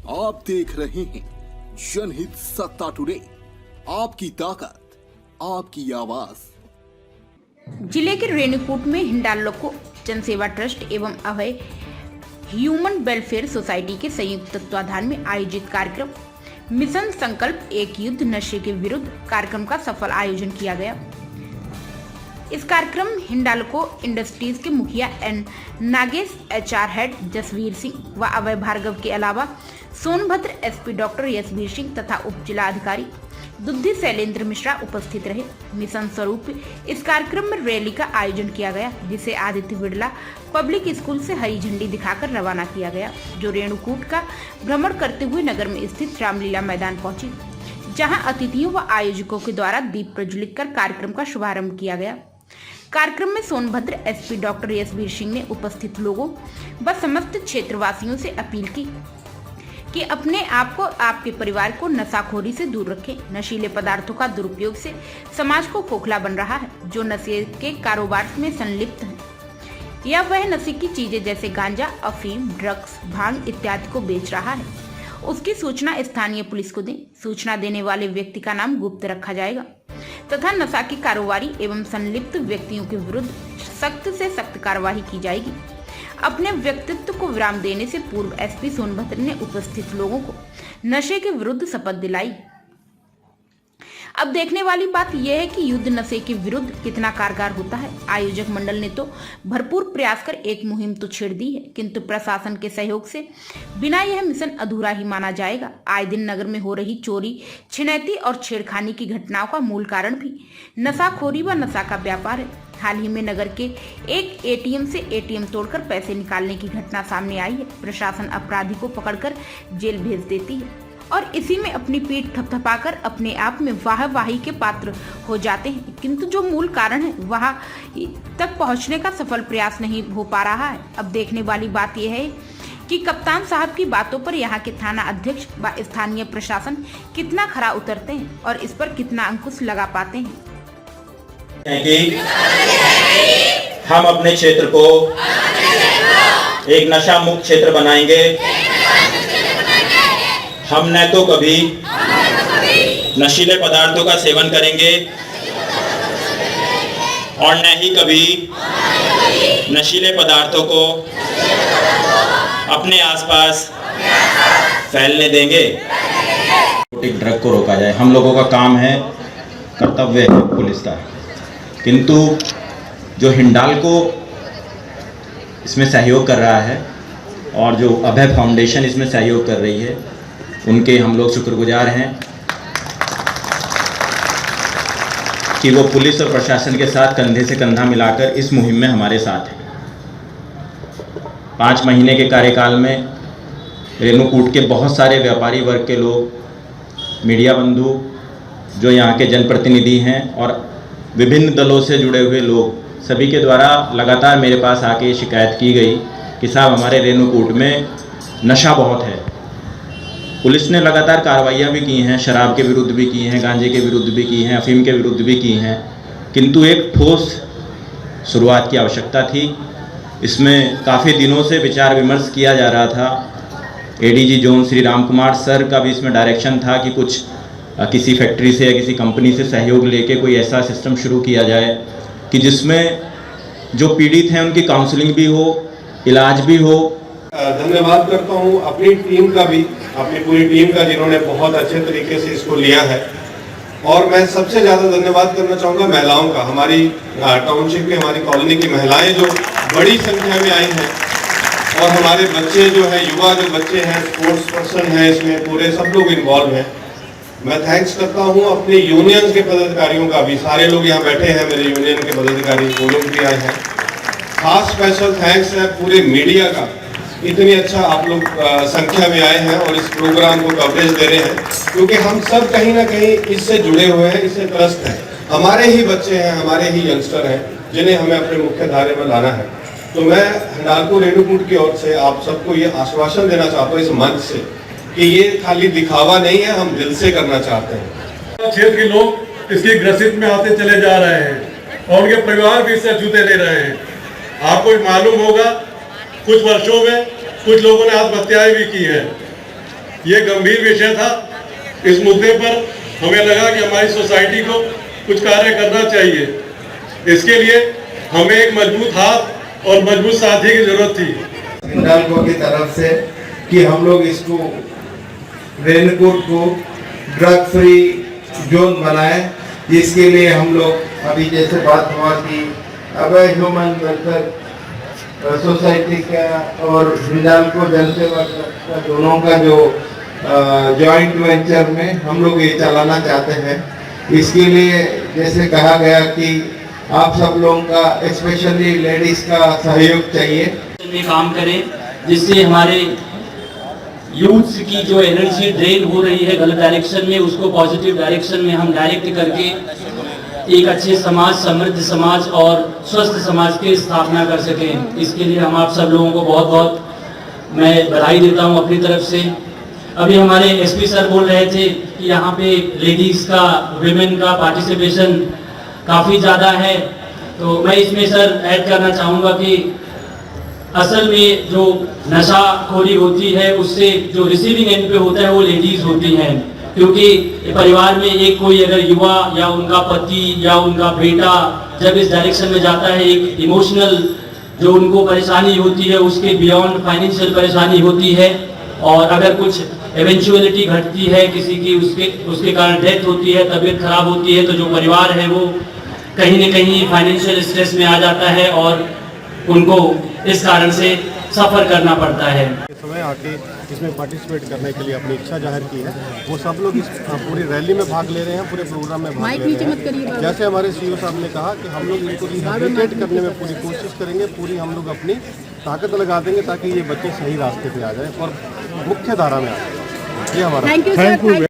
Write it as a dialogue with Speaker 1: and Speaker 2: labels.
Speaker 1: आप देख रहे हैं जनहित सत्ता टुडे, आपकी ताकत, आपकी आवाज।
Speaker 2: जिले के रेणुकूट में हिंडाल्को जनसेवा ट्रस्ट एवं अभय ह्यूमन वेलफेयर सोसाइटी के संयुक्त तत्वाधान में आयोजित कार्यक्रम मिशन संकल्प एक युद्ध नशे के विरुद्ध कार्यक्रम का सफल आयोजन किया गया। इस कार्यक्रम हिंडाल्को इंडस्ट्रीज के मुखिया N Nagesh, HR head Jasveer Singh व अभय भार्गव के अलावा सोनभद्र SP डॉक्टर यशवीर सिंह तथा उप जिला अधिकारी दुद्धि शैलेंद्र मिश्रा उपस्थित रहे। मिशन स्वरूप इस कार्यक्रम में रैली का आयोजन किया गया, जिसे आदित्य बिड़ला पब्लिक स्कूल से हरी झंडी दिखाकर रवाना किया गया, जो रेणुकूट का भ्रमण करते हुए नगर में स्थित रामलीला मैदान पहुंची, जहां अतिथियों व आयोजकों के द्वारा दीप प्रज्वलित कर कार्यक्रम का शुभारंभ किया गया। कार्यक्रम में सोनभद्र SP डॉक्टर यशवीर सिंह ने उपस्थित लोगों व समस्त क्षेत्रवासियों से अपील की कि अपने आप को, आपके परिवार को नशाखोरी से दूर रखें। नशीले पदार्थों का दुरुपयोग से समाज को खोखला बन रहा है। जो नशे के कारोबार में संलिप्त है या वह नशे की चीजें जैसे गांजा, अफीम, ड्रग्स, भांग इत्यादि को बेच रहा है, उसकी सूचना स्थानीय पुलिस को दें। सूचना देने वाले व्यक्ति का नाम गुप्त रखा जाएगा तथा नशा की कारोबारी एवं संलिप्त व्यक्तियों के विरुद्ध सख्त से सख्त कार्रवाई की जाएगी। अपने व्यक्तित्व को विराम देने से पूर्व SP सोनभद्र ने उपस्थित लोगों को नशे के विरुद्ध शपथ दिलाई। अब देखने वाली बात यह है कि युद्ध नशे के विरुद्ध कितना कारगर होता है। आयोजक मंडल ने तो भरपूर प्रयास कर एक मुहिम तो छेड़ दी है, किंतु प्रशासन के सहयोग से बिना यह मिशन अधूरा ही माना जाएगा। आए दिन नगर में हो रही चोरी, छिनैती और छेड़खानी की घटनाओं का मूल कारण भी नशाखोरी व नशा का व्यापार है। हाल ही में नगर के एक ATM से ATM तोड़कर पैसे निकालने की घटना सामने आई है। प्रशासन अपराधी को पकड़कर जेल भेज देती है और इसी में अपनी पीठ थपथपाकर अपने आप में वाहवाही के पात्र हो जाते हैं, किंतु जो मूल कारण है वहां तक पहुंचने का सफल प्रयास नहीं हो पा रहा है। अब देखने वाली बात यह है कि कप्तान साहब की बातों पर यहाँ के थाना अध्यक्ष व स्थानीय प्रशासन कितना खरा उतरते हैं और इस पर कितना अंकुश लगा पाते हैं।
Speaker 3: हम अपने क्षेत्र को एक नशा मुक्त क्षेत्र बनाएंगे। हम न तो कभी नशीले पदार्थों का सेवन करेंगे और न ही कभी नशीले पदार्थों को अपने आसपास फैलने देंगे। एक ड्रग को रोका जाए, हम लोगों का काम है, कर्तव्य है पुलिस का, किंतु जो हिंडाल्को इसमें सहयोग कर रहा है और जो अभय फाउंडेशन इसमें सहयोग कर रही है, उनके हम लोग शुक्रगुजार हैं कि वो पुलिस और प्रशासन के साथ कंधे से कंधा मिलाकर इस मुहिम में हमारे साथ हैं। 5 महीने के कार्यकाल में रेणुकूट के बहुत सारे व्यापारी वर्ग के लोग, मीडिया बंधु, जो यहाँ के जनप्रतिनिधि हैं और विभिन्न दलों से जुड़े हुए लोग, सभी के द्वारा लगातार मेरे पास आके शिकायत की गई कि साहब हमारे रेणुकूट में नशा बहुत है। पुलिस ने लगातार कार्रवाइयाँ भी की हैं, शराब के विरुद्ध भी की हैं, गांजे के विरुद्ध भी की हैं, अफीम के विरुद्ध भी की हैं, किंतु एक ठोस शुरुआत की आवश्यकता थी। इसमें काफ़ी दिनों से विचार विमर्श किया जा रहा था। ADG zone Shri Ram Kumar sir का भी इसमें डायरेक्शन था कि कुछ किसी फैक्ट्री से या किसी कंपनी से सहयोग लेके कोई ऐसा सिस्टम शुरू किया जाए कि जिसमें जो पीड़ित हैं उनकी काउंसलिंग भी हो, इलाज भी हो।
Speaker 4: धन्यवाद करता हूँ अपनी टीम का भी, अपनी पूरी टीम का, जिन्होंने बहुत अच्छे तरीके से इसको लिया है। और मैं सबसे ज़्यादा धन्यवाद करना चाहूँगा महिलाओं का। हमारी टाउनशिप की, हमारी कॉलोनी की महिलाएं जो बड़ी संख्या में आई हैं, और हमारे बच्चे जो है, युवा जो बच्चे हैं, स्पोर्ट्स पर्सन हैं, इसमें पूरे सब लोग इन्वॉल्व हैं। मैं थैंक्स करता हूँ अपने यूनियन के पदाधिकारियों का भी। सारे लोग यहाँ बैठे हैं, मेरे यूनियन के पदाधिकारी, वो लोग भी आए हैं। खास स्पेशल थैंक्स है पूरे मीडिया का, इतनी अच्छा आप लोग संख्या में आए हैं और इस प्रोग्राम को कवरेज दे रहे हैं, क्योंकि हम सब कहीं ना कहीं इससे जुड़े हुए हैं, इससे त्रस्त हैं। हमारे ही बच्चे हैं, हमारे ही यंगस्टर हैं, जिन्हें हमें अपने मुख्य धारे में लाना है। तो मैं हिंडाल्को रेणुकूट की ओर से आप सबको ये आश्वासन देना चाहता हूँ इस मंच से कि ये खाली दिखावा नहीं है, हम दिल से करना चाहते हैं।
Speaker 5: क्षेत्र के लोग इसकी ग्रसित में आते चले जा रहे हैं और उनके परिवार भी इससे अछूते ले रहे हैं। आपको मालूम होगा कुछ वर्षों में कुछ लोगों ने आत्महत्याएं भी की है। ये गंभीर विषय था। इस मुद्दे पर हमें लगा कि हमारी सोसाइटी को कुछ कार्य करना चाहिए। इसके लिए हमें एक मजबूत हाथ और मजबूत साथी की जरूरत थी।
Speaker 6: हिंडाल्को की तरफ से कि हम लोग इसको रेनकोट को ड्रग फ्री जोन बनाए, जिसके लिए हम लोग अभी जैसे बात हुआ कि अब ह्यूमन वेलफेयर सोसाइटी का और हिंडाल्को जन सेवा का दोनों का जो जॉइंट वेंचर में हम लोग ये चलाना चाहते हैं। इसके लिए जैसे कहा गया कि आप सब लोगों का स्पेशली लेडीज का सहयोग चाहिए।
Speaker 7: में काम करें जिससे हमारे यूथ की जो एनर्जी ड्रेन हो रही है गलत डायरेक्शन में, उसको पॉजिटिव डायरेक्शन में हम डायरेक्ट करके एक अच्छे समाज, समृद्ध समाज और स्वस्थ समाज की स्थापना कर सकें। इसके लिए हम आप सब लोगों को बहुत बहुत मैं बधाई देता हूं अपनी तरफ से। अभी हमारे एसपी सर बोल रहे थे कि यहाँ पे लेडीज़ का, विमेन का पार्टिसिपेशन काफ़ी ज़्यादा है, तो मैं इसमें सर ऐड करना चाहूँगा कि असल में जो नशाखोरी होती है उससे जो रिसीविंग एंड पे होता है वो लेडीज़ होती हैं, क्योंकि परिवार में एक कोई अगर युवा या उनका पति या उनका बेटा जब इस डायरेक्शन में जाता है, एक इमोशनल जो उनको परेशानी होती है उसके बियॉन्ड फाइनेंशियल परेशानी होती है, और अगर कुछ एवेंचुअलिटी घटती है किसी की, उसके कारण डेथ होती है, तबीयत खराब होती है, तो जो परिवार है वो कहीं न कहीं फाइनेंशियल स्ट्रेस में आ जाता है और उनको इस कारण से सफ़र करना पड़ता है।
Speaker 8: समय आके इसमें पार्टिसिपेट करने के लिए अपनी इच्छा जाहिर की है। वो सब लोग इस पूरी रैली में भाग ले रहे हैं, पूरे प्रोग्राम में भाग ले रहे हैं। जैसे हमारे सीईओ साहब ने कहा कि हम लोग इनको रिहेबिलिटेट करने में पूरी कोशिश करेंगे, पूरी हम लोग अपनी ताकत लगा देंगे ताकि ये बच्चे सही रास्ते पे आ जाए और मुख्य धारा में आ जाए। ये हमारा